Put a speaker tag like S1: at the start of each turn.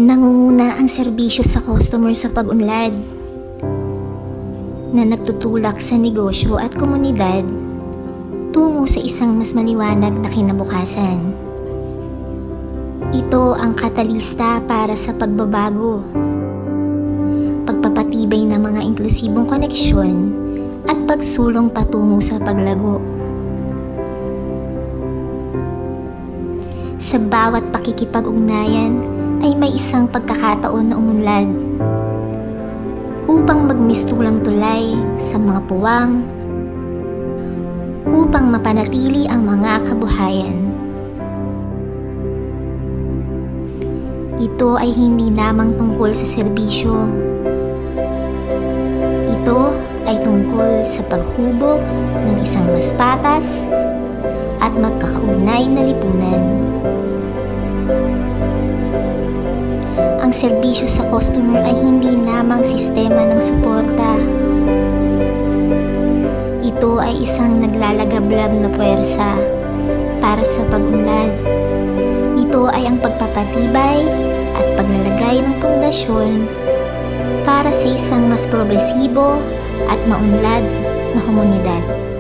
S1: Nangunguna ang serbisyo sa customer sa pag-unlad na nagtutulak sa negosyo at komunidad tungo sa isang mas maliwanag na kinabukasan. Ito ang katalista para sa pagbabago, pagpapatibay ng mga inklusibong koneksyon at pagsulong patungo sa paglago. Sa bawat pakikipag-ugnayan ay may isang pagkakataon na umunlad upang magmistulang tulay sa mga puwang upang mapanatili ang mga kabuhayan. Ito ay hindi lamang tungkol sa serbisyo. Ito ay tungkol sa paghubog ng isang mas patas at magkakaugnay na lipunan. Ang serbisyo sa customer ay hindi lamang sistema ng suporta. Ito ay isang naglalagablab na puwersa para sa pag-unlad. Ito ay ang pagpapatibay at paglalagay ng pundasyon para sa isang mas progresibo at maunlad na komunidad.